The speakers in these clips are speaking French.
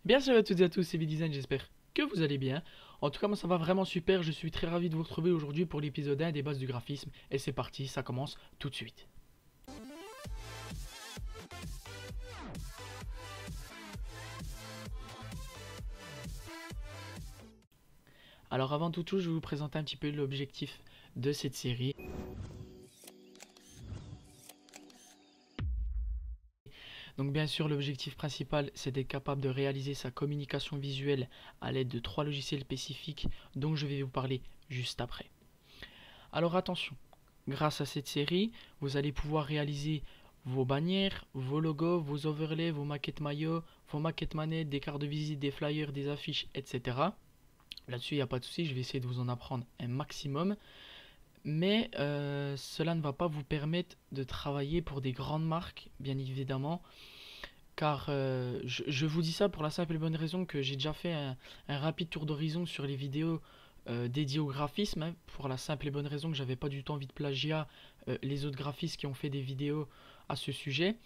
Bien salut à toutes et à tous, c'est V-Design, j'espère que vous allez bien. En tout cas, moi ça va vraiment super, je suis très ravi de vous retrouver aujourd'hui pour l'épisode 1 des bases du graphisme. Et c'est parti, ça commence tout de suite. Alors avant toute chose, je vais vous présenter un petit peu l'objectif de cette série. Donc bien sûr, l'objectif principal, c'est d'être capable de réaliser sa communication visuelle à l'aide de 3 logiciels spécifiques dont je vais vous parler juste après. Alors attention, grâce à cette série, vous allez pouvoir réaliser vos bannières, vos logos, vos overlays, vos maquettes maillots, vos maquettes manettes, des cartes de visite, des flyers, des affiches, etc. Là-dessus, il n'y a pas de souci, je vais essayer de vous en apprendre un maximum. Mais cela ne va pas vous permettre de travailler pour des grandes marques, bien évidemment. Car je vous dis ça pour la simple et bonne raison que j'ai déjà fait un rapide tour d'horizon sur les vidéos dédiées au graphisme, hein, pour la simple et bonne raison que j'avais pas du tout envie de plagiat les autres graphistes qui ont fait des vidéos à ce sujet.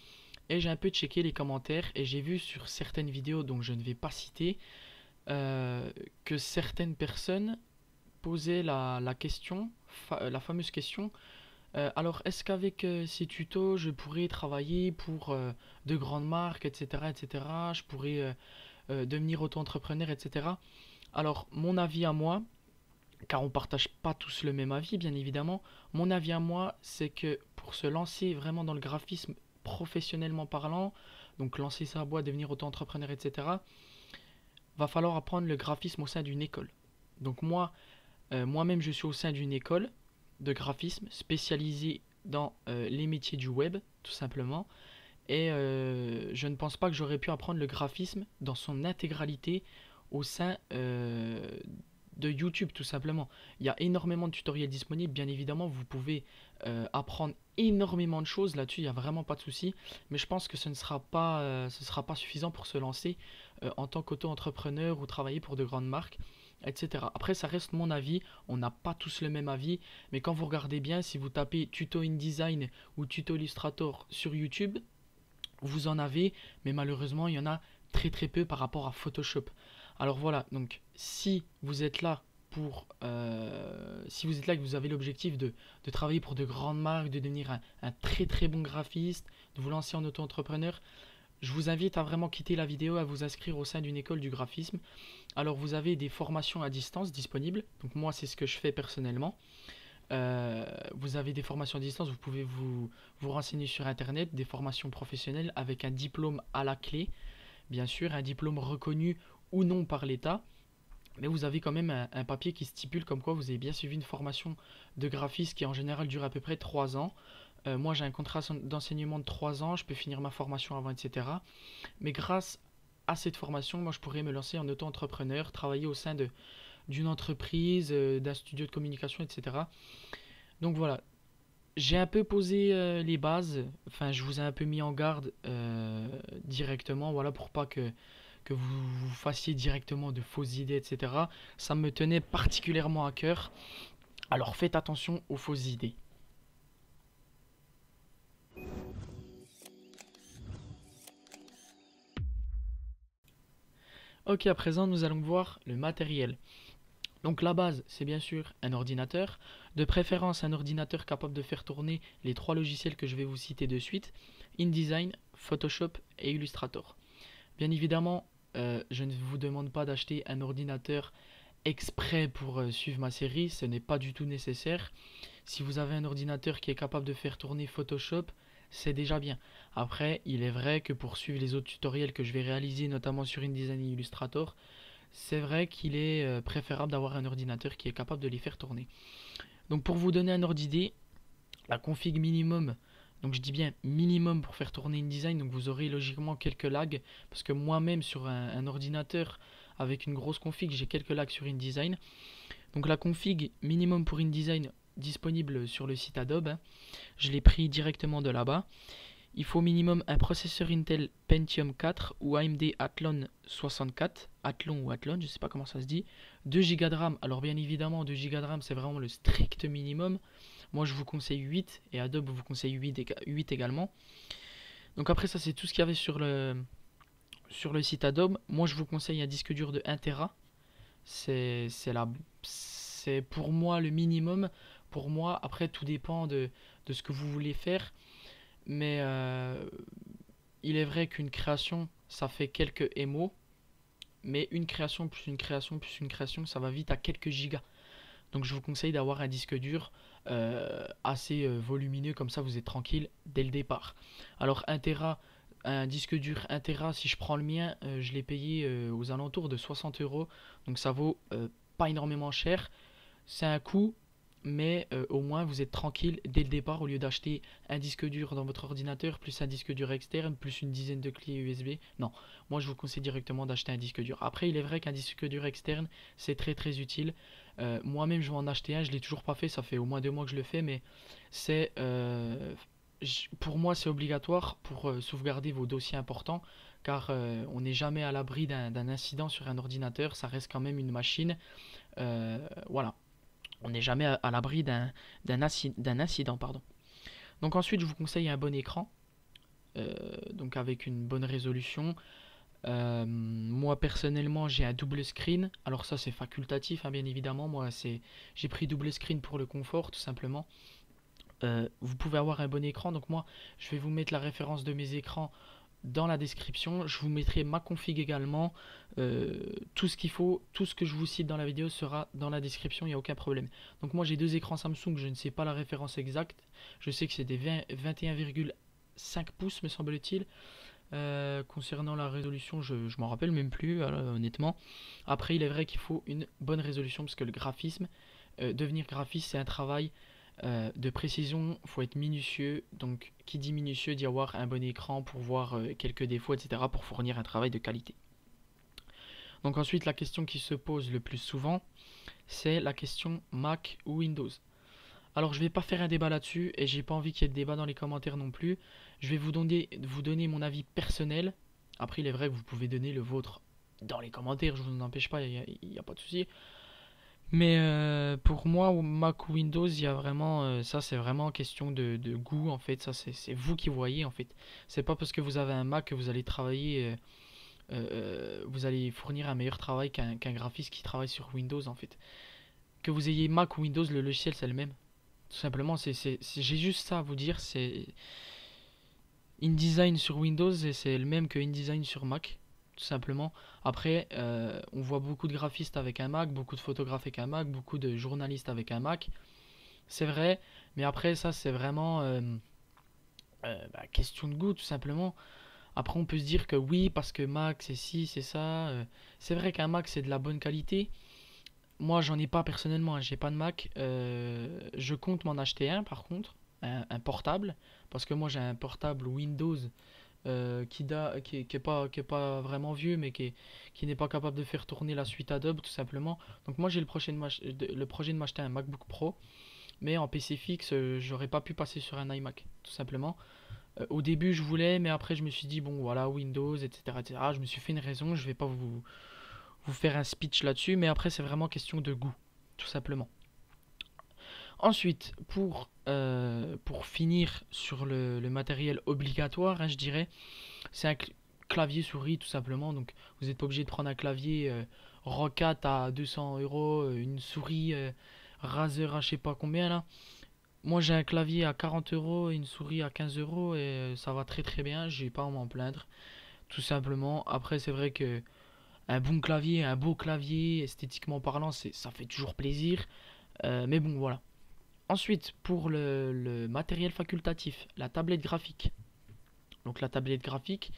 Et j'ai un peu checké les commentaires et j'ai vu sur certaines vidéos, donc je ne vais pas citer, que certaines personnes posaient la question, la fameuse question. Alors, est-ce qu'avec ces tutos, je pourrais travailler pour de grandes marques, etc., etc. Je pourrais devenir auto-entrepreneur, etc. Alors, mon avis à moi, car on partage pas tous le même avis, bien évidemment, mon avis à moi, c'est que pour se lancer vraiment dans le graphisme professionnellement parlant, donc lancer sa boîte, devenir auto-entrepreneur, etc., va falloir apprendre le graphisme au sein d'une école. Donc moi-même, je suis au sein d'une école de graphisme spécialisée dans les métiers du web, tout simplement. Et je ne pense pas que j'aurais pu apprendre le graphisme dans son intégralité au sein de YouTube, tout simplement. Il y a énormément de tutoriels disponibles, bien évidemment, vous pouvez apprendre énormément de choses là-dessus, il n'y a vraiment pas de souci. Mais je pense que ce sera pas suffisant pour se lancer en tant qu'auto-entrepreneur ou travailler pour de grandes marques, etc. Après, ça reste mon avis, on n'a pas tous le même avis, mais quand vous regardez bien, si vous tapez tuto InDesign ou tuto Illustrator sur YouTube, vous en avez, mais malheureusement, il y en a très très peu par rapport à Photoshop. Alors voilà, donc si vous êtes là si vous êtes là et que vous avez l'objectif de travailler pour de grandes marques, de devenir un très très bon graphiste, de vous lancer en auto-entrepreneur, je vous invite à vraiment quitter la vidéo, à vous inscrire au sein d'une école du graphisme. Alors vous avez des formations à distance disponibles, donc moi c'est ce que je fais personnellement. Vous avez des formations à distance, vous pouvez vous renseigner sur internet, des formations professionnelles avec un diplôme à la clé, bien sûr, un diplôme reconnu ou non par l'État, mais vous avez quand même un papier qui stipule comme quoi vous avez bien suivi une formation de graphiste qui en général dure à peu près 3 ans. Moi j'ai un contrat d'enseignement de 3 ans, je peux finir ma formation avant, etc. Mais grâce à cette formation, moi je pourrais me lancer en auto-entrepreneur, travailler au sein d'une entreprise, d'un studio de communication, etc. Donc voilà, j'ai un peu posé les bases, enfin je vous ai un peu mis en garde directement, voilà, pour pas que vous fassiez directement de fausses idées, etc. Ça me tenait particulièrement à cœur, alors faites attention aux fausses idées. Ok, à présent nous allons voir le matériel. Donc la base, c'est bien sûr un ordinateur, de préférence un ordinateur capable de faire tourner les 3 logiciels que je vais vous citer de suite, InDesign, Photoshop et Illustrator. Bien évidemment, je ne vous demande pas d'acheter un ordinateur exprès pour suivre ma série, ce n'est pas du tout nécessaire. Si vous avez un ordinateur qui est capable de faire tourner Photoshop, c'est déjà bien. Après, il est vrai que pour suivre les autres tutoriels que je vais réaliser, notamment sur InDesign et Illustrator, c'est vrai qu'il est préférable d'avoir un ordinateur qui est capable de les faire tourner. Donc pour vous donner un ordre d'idée, la config minimum, donc je dis bien minimum pour faire tourner InDesign, donc vous aurez logiquement quelques lags, parce que moi-même sur un ordinateur avec une grosse config, j'ai quelques lags sur InDesign. Donc la config minimum pour InDesign disponible sur le site Adobe, hein, je l'ai pris directement de là-bas. Il faut au minimum un processeur Intel Pentium 4 ou AMD Athlon 64, Athlon ou Athlon, je ne sais pas comment ça se dit, 2 Go de RAM. Alors bien évidemment, 2 Go de RAM, c'est vraiment le strict minimum. Moi, je vous conseille 8 et Adobe vous conseille 8 également. Donc après, ça, c'est tout ce qu'il y avait sur le site Adobe, moi je vous conseille un disque dur de 1 Tera. C'est la, c'est pour moi le minimum. Pour moi, après tout dépend de ce que vous voulez faire. Mais il est vrai qu'une création, ça fait quelques émos. Mais une création plus une création plus une création, ça va vite à quelques gigas. Donc je vous conseille d'avoir un disque dur assez volumineux, comme ça vous êtes tranquille dès le départ. Alors 1 Tera, un disque dur 1 Tera, si je prends le mien, je l'ai payé aux alentours de 60 euros. Donc ça vaut pas énormément cher. C'est un coût, mais au moins vous êtes tranquille dès le départ au lieu d'acheter un disque dur dans votre ordinateur, plus un disque dur externe, plus une dizaine de clés USB. Non, moi je vous conseille directement d'acheter un disque dur. Après, il est vrai qu'un disque dur externe, c'est très très utile. Moi-même, je vais en acheter un, je l'ai toujours pas fait, ça fait au moins 2 mois que je le fais, mais c'est pour moi c'est obligatoire pour sauvegarder vos dossiers importants, car on n'est jamais à l'abri d'un incident sur un ordinateur, ça reste quand même une machine. Voilà, on n'est jamais à l'abri d'un incident, pardon. Donc ensuite, je vous conseille un bon écran, donc avec une bonne résolution. Moi personnellement, j'ai un double screen. Alors ça, c'est facultatif, hein, bien évidemment. Moi, j'ai pris double screen pour le confort, tout simplement. Vous pouvez avoir un bon écran. Donc moi, je vais vous mettre la référence de mes écrans dans la description. Je vous mettrai ma config également. Tout ce qu'il faut, tout ce que je vous cite dans la vidéo sera dans la description, il n'y a aucun problème. Donc moi j'ai deux écrans Samsung, je ne sais pas la référence exacte. Je sais que c'est des 21,5 pouces me semble-t-il. Concernant la résolution, je m'en rappelle même plus, honnêtement. Après, il est vrai qu'il faut une bonne résolution parce que le graphisme, devenir graphiste, c'est un travail de précision, il faut être minutieux. Donc, qui dit minutieux dit avoir un bon écran pour voir quelques défauts, etc. pour fournir un travail de qualité. Donc, ensuite, la question qui se pose le plus souvent, c'est la question Mac ou Windows. Alors, je vais pas faire un débat là-dessus et j'ai pas envie qu'il y ait de débat dans les commentaires non plus. Je vais vous donner mon avis personnel. Après, il est vrai que vous pouvez donner le vôtre dans les commentaires, je vous en empêche pas, il n'y a pas de souci. Mais pour moi, Mac ou Windows, il y a vraiment ça, c'est vraiment question de goût en fait. Ça, c'est vous qui voyez en fait. C'est pas parce que vous avez un Mac que vous allez travailler, vous allez fournir un meilleur travail qu'un graphiste qui travaille sur Windows en fait. Que vous ayez Mac ou Windows, le logiciel c'est le même. Tout simplement, j'ai juste ça à vous dire. C'est InDesign sur Windows et c'est le même que InDesign sur Mac. Tout simplement. Après, on voit beaucoup de graphistes avec un Mac, beaucoup de photographes avec un Mac, beaucoup de journalistes avec un Mac. C'est vrai, mais après, ça, c'est vraiment question de goût, tout simplement. Après, on peut se dire que oui, parce que Mac, c'est ci, c'est ça. C'est vrai qu'un Mac, c'est de la bonne qualité. Moi, j'en ai pas personnellement, hein, j'ai pas de Mac. Je compte m'en acheter un, par contre, un portable, parce que moi, j'ai un portable Windows qui est pas vraiment vieux, mais qui n'est pas capable de faire tourner la suite Adobe, tout simplement. Donc moi, j'ai le projet de m'acheter un MacBook Pro, mais en PC fixe, j'aurais pas pu passer sur un iMac, tout simplement. Au début, je voulais, mais après, je me suis dit, bon, voilà, Windows, etc., etc. Je me suis fait une raison, je vais pas vous faire un speech là-dessus, mais après, c'est vraiment question de goût, tout simplement. Ensuite, pour finir sur le matériel obligatoire, hein, je dirais, c'est un clavier souris tout simplement. Donc, vous n'êtes pas obligé de prendre un clavier Rocat à 200 euros, une souris Razer à je sais pas combien là. Moi, j'ai un clavier à 40 euros et une souris à 15 euros et ça va très très bien. J'ai pas à m'en plaindre, tout simplement. Après, c'est vrai que un bon clavier, un beau clavier, esthétiquement parlant, ça fait toujours plaisir. Mais bon, voilà. Ensuite, pour le matériel facultatif, la tablette graphique. Donc la tablette graphique,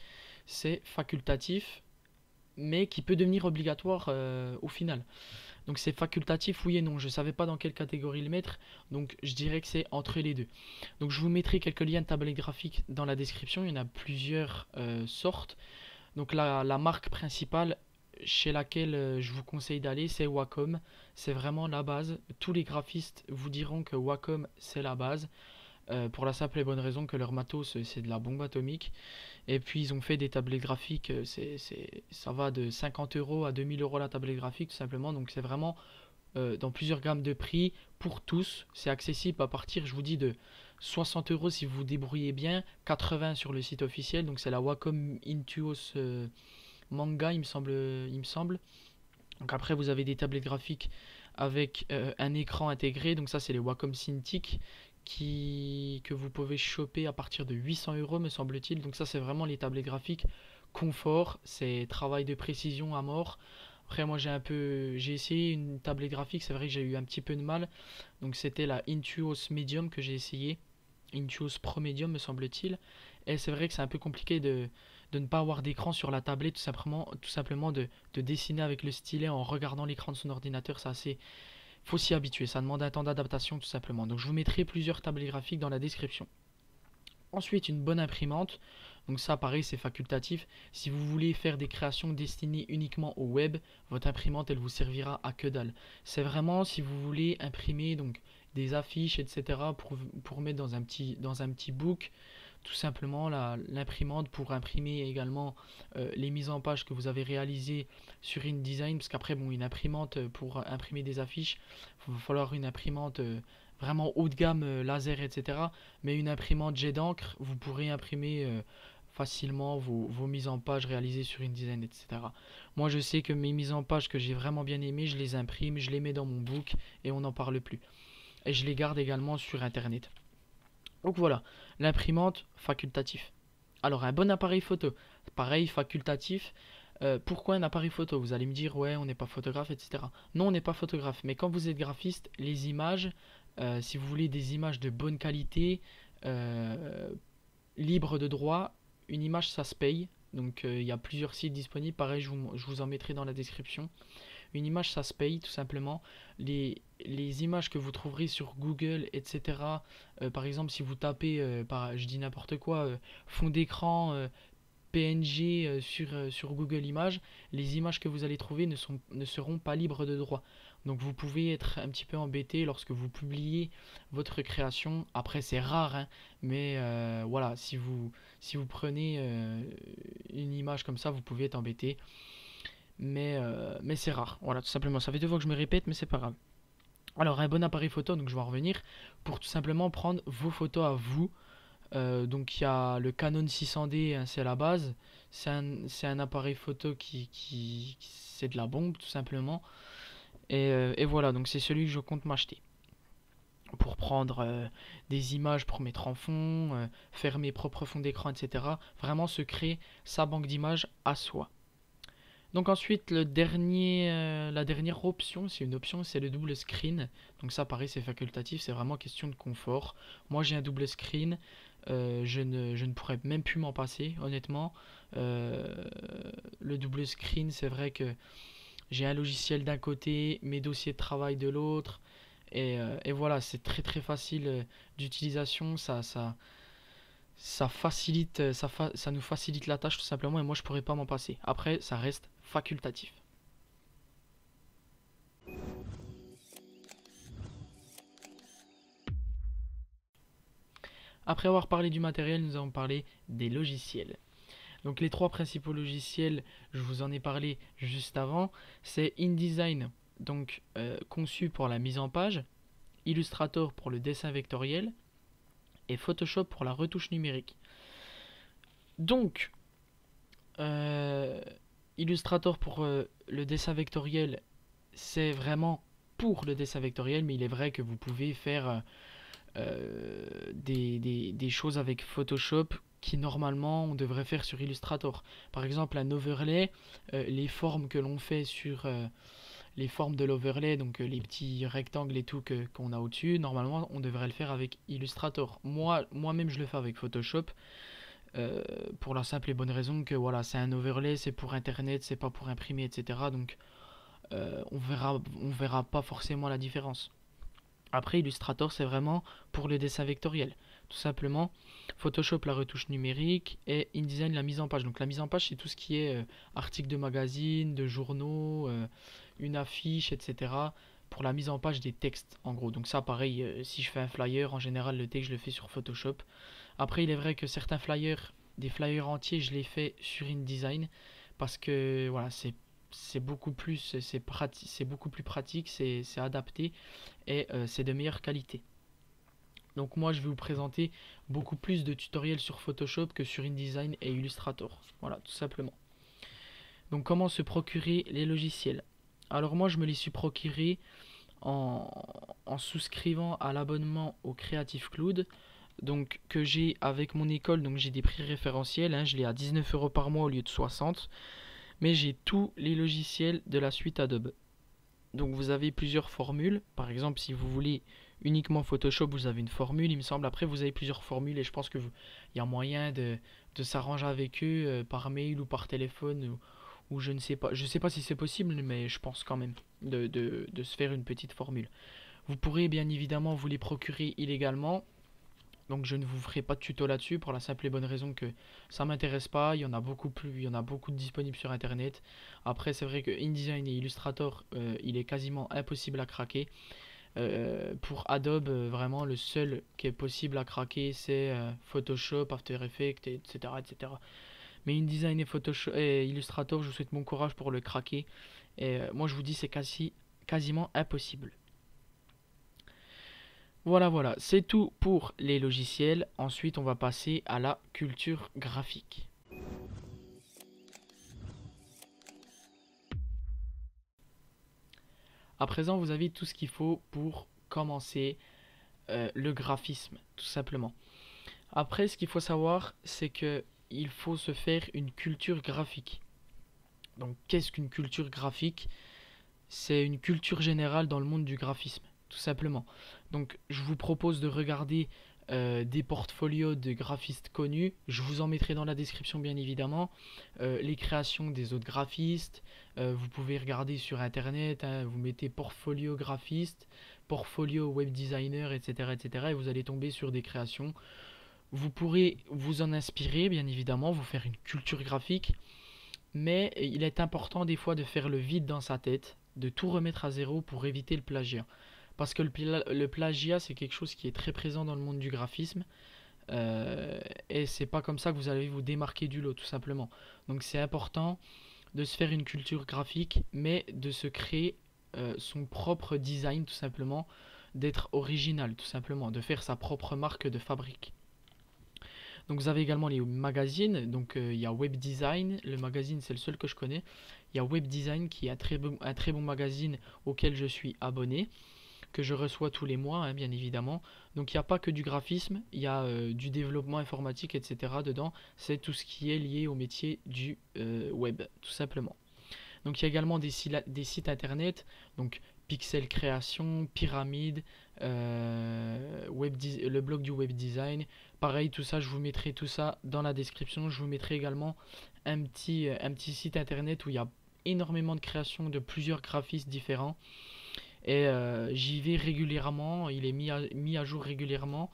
c'est facultatif, mais qui peut devenir obligatoire au final. Donc c'est facultatif, oui et non. Je ne savais pas dans quelle catégorie le mettre, donc je dirais que c'est entre les deux. Donc je vous mettrai quelques liens de tablette graphique dans la description. Il y en a plusieurs sortes. Donc la marque principale chez laquelle je vous conseille d'aller, c'est Wacom. C'est vraiment la base. Tous les graphistes vous diront que Wacom, c'est la base. Pour la simple et bonne raison que leur matos, c'est de la bombe atomique. Et puis, ils ont fait des tablettes graphiques. Ça va de 50 euros à 2000 euros la tablette graphique, tout simplement. Donc, c'est vraiment dans plusieurs gammes de prix pour tous. C'est accessible à partir, je vous dis, de 60 euros si vous vous débrouillez bien. 80 sur le site officiel. Donc, c'est la Wacom Intuos Manga, il me semble. Donc après, vous avez des tablettes graphiques avec un écran intégré. Donc ça, c'est les Wacom Cintiq que vous pouvez choper à partir de 800 euros, me semble-t-il. Donc ça, c'est vraiment les tablettes graphiques confort. C'est travail de précision à mort. Après, moi, j'ai essayé une tablette graphique. C'est vrai que j'ai eu un petit peu de mal. Donc c'était la Intuos Medium que j'ai essayé. Intuos Pro Medium, me semble-t-il. Et c'est vrai que c'est un peu compliqué de ne pas avoir d'écran sur la tablette, tout simplement de dessiner avec le stylet en regardant l'écran de son ordinateur. C'est assez. Faut s'y habituer, ça demande un temps d'adaptation tout simplement. Donc je vous mettrai plusieurs tablettes graphiques dans la description. Ensuite, une bonne imprimante. Donc ça, pareil, c'est facultatif. Si vous voulez faire des créations destinées uniquement au web, votre imprimante, elle vous servira à que dalle. C'est vraiment si vous voulez imprimer donc des affiches, etc. pour mettre dans un petit book. Tout simplement, l'imprimante pour imprimer également les mises en page que vous avez réalisées sur InDesign. Parce qu'après, bon, une imprimante pour imprimer des affiches, il va falloir une imprimante vraiment haut de gamme, laser, etc. Mais une imprimante jet d'encre, vous pourrez imprimer facilement vos mises en page réalisées sur InDesign, etc. Moi, je sais que mes mises en page que j'ai vraiment bien aimées, je les imprime, je les mets dans mon book et on n'en parle plus. Et je les garde également sur Internet. Donc voilà, l'imprimante facultatif. Alors un bon appareil photo, pareil facultatif. Pourquoi un appareil photo? Vous allez me dire ouais on n'est pas photographe, etc. Non, on n'est pas photographe, mais quand vous êtes graphiste, les images, si vous voulez des images de bonne qualité, euh, libres de droit, une image ça se paye. Donc il y a plusieurs sites disponibles, pareil je vous en mettrai dans la description. Une image, ça se paye tout simplement. Les images que vous trouverez sur Google, etc. Par exemple, si vous tapez, je dis n'importe quoi, fond d'écran PNG sur Google Images, les images que vous allez trouver ne seront pas libres de droit. Donc vous pouvez être un petit peu embêté lorsque vous publiez votre création. Après c'est rare, hein, mais voilà, si vous prenez une image comme ça, vous pouvez être embêté. Mais c'est rare. Voilà, tout simplement. Ça fait 2 fois que je me répète, mais c'est pas grave. Alors, un bon appareil photo, donc je vais en revenir, pour tout simplement prendre vos photos à vous. Donc, il y a le Canon 600D, hein, c'est la base. C'est un appareil photo c'est de la bombe, tout simplement. Et voilà, donc c'est celui que je compte m'acheter. Pour prendre des images pour mettre en fond, faire mes propres fonds d'écran, etc. Vraiment se créer sa banque d'images à soi. Donc ensuite, la dernière option, c'est une option, c'est le double screen. Donc ça, pareil, c'est facultatif, c'est vraiment question de confort. Moi, j'ai un double screen, je ne pourrais même plus m'en passer, honnêtement. Euh, le double screen, c'est vrai que j'ai un logiciel d'un côté, mes dossiers de travail de l'autre, et voilà, c'est très très facile d'utilisation. Ça facilite, ça nous facilite la tâche tout simplement, et moi je pourrais pas m'en passer. Après, ça reste facultatif. Après avoir parlé du matériel, nous allons parler des logiciels. Donc les 3 principaux logiciels, je vous en ai parlé juste avant, c'est InDesign, donc conçu pour la mise en page, Illustrator pour le dessin vectoriel et Photoshop pour la retouche numérique. Donc, euh, Illustrator pour le dessin vectoriel, c'est vraiment pour le dessin vectoriel, mais il est vrai que vous pouvez faire des choses avec Photoshop qui normalement on devrait faire sur Illustrator. Par exemple, un overlay, les formes que l'on fait sur les formes de l'overlay, donc les petits rectangles et tout qu'on a au-dessus, normalement on devrait le faire avec Illustrator. Moi-même je le fais avec Photoshop. Pour la simple et bonne raison que voilà, c'est un overlay, c'est pour internet, c'est pas pour imprimer, etc. Donc on verra pas forcément la différence. Après, Illustrator, c'est vraiment pour le dessin vectoriel. Tout simplement, Photoshop, la retouche numérique, et InDesign, la mise en page. Donc la mise en page, c'est tout ce qui est article de magazine, de journaux, une affiche, etc. Pour la mise en page des textes, en gros. Donc ça, pareil, si je fais un flyer, en général, le texte, je le fais sur Photoshop. Après, il est vrai que certains flyers, des flyers entiers, je les fais sur InDesign, parce que voilà, c'est beaucoup plus c'est beaucoup plus pratique, c'est adapté et c'est de meilleure qualité. Donc moi je vais vous présenter beaucoup plus de tutoriels sur Photoshop que sur InDesign et Illustrator. Voilà, tout simplement. Donc comment se procurer les logiciels? Alors moi je me les suis procurés en, en souscrivant à l'abonnement au Creative Cloud, donc que j'ai avec mon école, donc j'ai des prix référentiels, hein, je l'ai à 19 euros par mois au lieu de 60, mais j'ai tous les logiciels de la suite Adobe. Donc vous avez plusieurs formules, par exemple si vous voulez uniquement Photoshop, vous avez une formule, il me semble, après vous avez plusieurs formules et je pense que il y a moyen de s'arranger avec eux par mail ou par téléphone ou je ne sais pas, je sais pas si c'est possible, mais je pense quand même de se faire une petite formule. Vous pourrez bien évidemment vous les procurer illégalement. Donc je ne vous ferai pas de tuto là-dessus pour la simple et bonne raison que ça m'intéresse pas. Il y en a beaucoup plus, il y en a beaucoup de disponibles sur internet. Après c'est vrai que InDesign et Illustrator, il est quasiment impossible à craquer. Pour Adobe, vraiment le seul qui est possible à craquer c'est Photoshop, After Effects, etc., etc. Mais InDesign et Photoshop et Illustrator, je vous souhaite bon courage pour le craquer. Et moi je vous dis c'est quasiment impossible. Voilà, voilà, c'est tout pour les logiciels. Ensuite, on va passer à la culture graphique. À présent, vous avez tout ce qu'il faut pour commencer le graphisme, tout simplement. Après, ce qu'il faut savoir, c'est que il faut se faire une culture graphique. Donc, qu'est-ce qu'une culture graphique? C'est une culture générale dans le monde du graphisme, tout simplement. Donc, je vous propose de regarder des portfolios de graphistes connus. Je vous en mettrai dans la description, bien évidemment. Les créations des autres graphistes. Vous pouvez regarder sur Internet. Hein, vous mettez portfolio graphiste, portfolio web designer, etc., etc. Et vous allez tomber sur des créations. Vous pourrez vous en inspirer, bien évidemment, vous faire une culture graphique. Mais il est important des fois de faire le vide dans sa tête, de tout remettre à zéro pour éviter le plagiat. Parce que le plagiat, c'est quelque chose qui est très présent dans le monde du graphisme. Et c'est pas comme ça que vous allez vous démarquer du lot, tout simplement. Donc c'est important de se faire une culture graphique, mais de se créer son propre design, tout simplement. D'être original, tout simplement. De faire sa propre marque de fabrique. Donc vous avez également les magazines, donc il y a Web Design, le magazine c'est le seul que je connais. Il y a Web Design qui est un très bon magazine auquel je suis abonné, que je reçois tous les mois, hein, bien évidemment. Donc il n'y a pas que du graphisme, il y a du développement informatique, etc. dedans. C'est tout ce qui est lié au métier du web, tout simplement. Donc il y a également des sites internet, donc Pixel Création, Pyramide, le blog du web design. Pareil, tout ça, je vous mettrai tout ça dans la description. Je vous mettrai également un petit site internet où il y a énormément de créations de plusieurs graphistes différents. Et j'y vais régulièrement, il est mis à jour régulièrement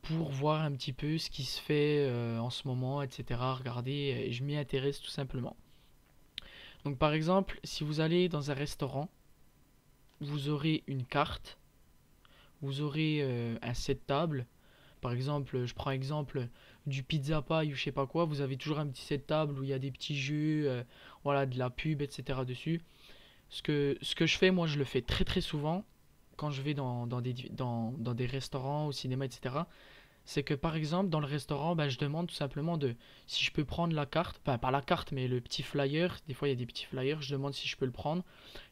pour voir un petit peu ce qui se fait en ce moment, etc. Regardez, et je m'y intéresse tout simplement. Donc par exemple, si vous allez dans un restaurant, vous aurez une carte, vous aurez un set table. Par exemple, je prends exemple du pizza pie ou je sais pas quoi, vous avez toujours un petit set table où il y a des petits jeux, voilà, de la pub, etc. dessus. Ce que je fais, moi je le fais très très souvent quand je vais dans des restaurants, au cinéma, etc. C'est que par exemple dans le restaurant, bah, je demande tout simplement de si je peux prendre la carte, enfin pas la carte mais le petit flyer, des fois il y a des petits flyers, je demande si je peux le prendre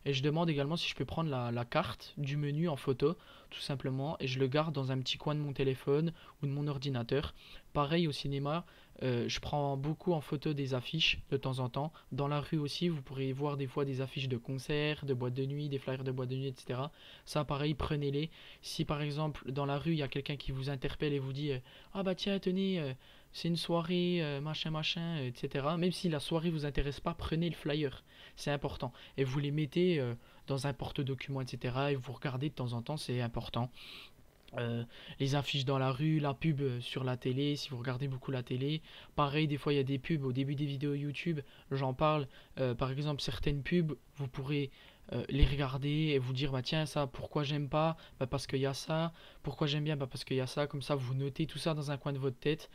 et je demande également si je peux prendre la carte du menu en photo tout simplement et je le garde dans un petit coin de mon téléphone ou de mon ordinateur. Pareil au cinéma, je prends beaucoup en photo des affiches de temps en temps. Dans la rue aussi, vous pourrez voir des fois des affiches de concerts, de boîtes de nuit, des flyers de boîtes de nuit, etc. Ça pareil, prenez-les. Si par exemple dans la rue il y a quelqu'un qui vous interpelle et vous dit ah bah tiens tenez c'est une soirée machin machin etc. Même si la soirée vous intéresse pas, prenez le flyer, c'est important et vous les mettez dans un porte-document etc. et vous regardez de temps en temps, c'est important. Euh, les affiches dans la rue, la pub sur la télé, si vous regardez beaucoup la télé. Pareil, des fois il y a des pubs au début des vidéos YouTube, j'en parle. Par exemple, certaines pubs, vous pourrez les regarder et vous dire, bah tiens, ça, pourquoi j'aime pas? Bah parce qu'il y a ça. Pourquoi j'aime bien? Bah parce qu'il y a ça. Comme ça, vous notez tout ça dans un coin de votre tête,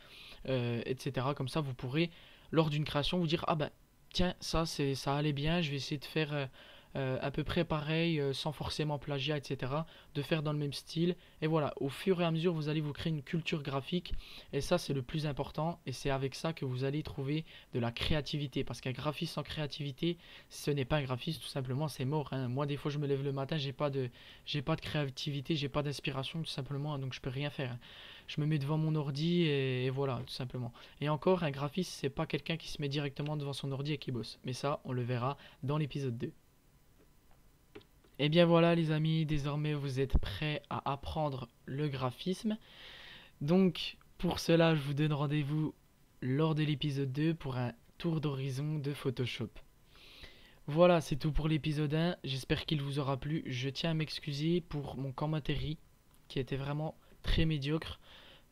etc. Comme ça, vous pourrez, lors d'une création, vous dire, ah bah tiens, ça allait bien, je vais essayer de faire à peu près pareil, sans forcément plagiat, etc. De faire dans le même style. Et voilà, au fur et à mesure, vous allez vous créer une culture graphique. Et ça, c'est le plus important. Et c'est avec ça que vous allez trouver de la créativité. Parce qu'un graphiste sans créativité, ce n'est pas un graphiste, tout simplement, c'est mort, hein. Moi, des fois, je me lève le matin, j'ai pas de créativité, j'ai pas d'inspiration, tout simplement, hein, donc je peux rien faire, hein. Je me mets devant mon ordi et voilà, tout simplement. Et encore, un graphiste, c'est pas quelqu'un qui se met directement devant son ordi et qui bosse. Mais ça, on le verra dans l'épisode 2. Et bien voilà les amis, désormais vous êtes prêts à apprendre le graphisme. Donc pour cela, je vous donne rendez-vous lors de l'épisode 2 pour un tour d'horizon de Photoshop. Voilà, c'est tout pour l'épisode 1. J'espère qu'il vous aura plu. Je tiens à m'excuser pour mon commentaire qui était vraiment très médiocre.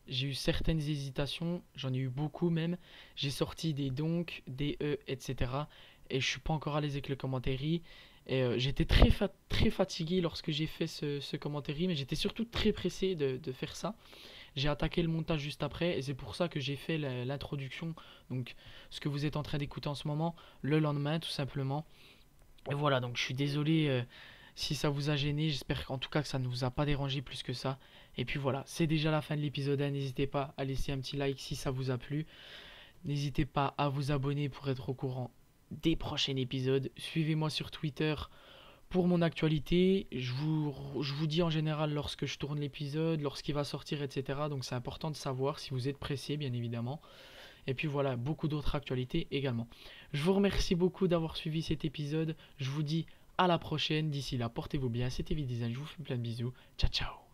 J'ai eu certaines hésitations, j'en ai eu beaucoup même. J'ai sorti des donc, des etc. Et je suis pas encore à l'aise avec le commentaire. Et j'étais très fatigué lorsque j'ai fait ce commentaire, mais j'étais surtout très pressé de faire ça. J'ai attaqué le montage juste après et c'est pour ça que j'ai fait l'introduction, donc ce que vous êtes en train d'écouter en ce moment, le lendemain tout simplement. Et voilà, donc je suis désolé si ça vous a gêné, j'espère qu'en tout cas que ça ne vous a pas dérangé plus que ça. Et puis voilà, c'est déjà la fin de l'épisode 1, n'hésitez pas à laisser un petit like si ça vous a plu. N'hésitez pas à vous abonner pour être au courant des prochains épisodes. Suivez-moi sur Twitter pour mon actualité. Je vous dis en général lorsque je tourne l'épisode, lorsqu'il va sortir, etc. Donc c'est important de savoir si vous êtes pressé, bien évidemment. Et puis voilà, beaucoup d'autres actualités également. Je vous remercie beaucoup d'avoir suivi cet épisode. Je vous dis à la prochaine. D'ici là, portez-vous bien. C'était Videsign. Je vous fais plein de bisous. Ciao, ciao.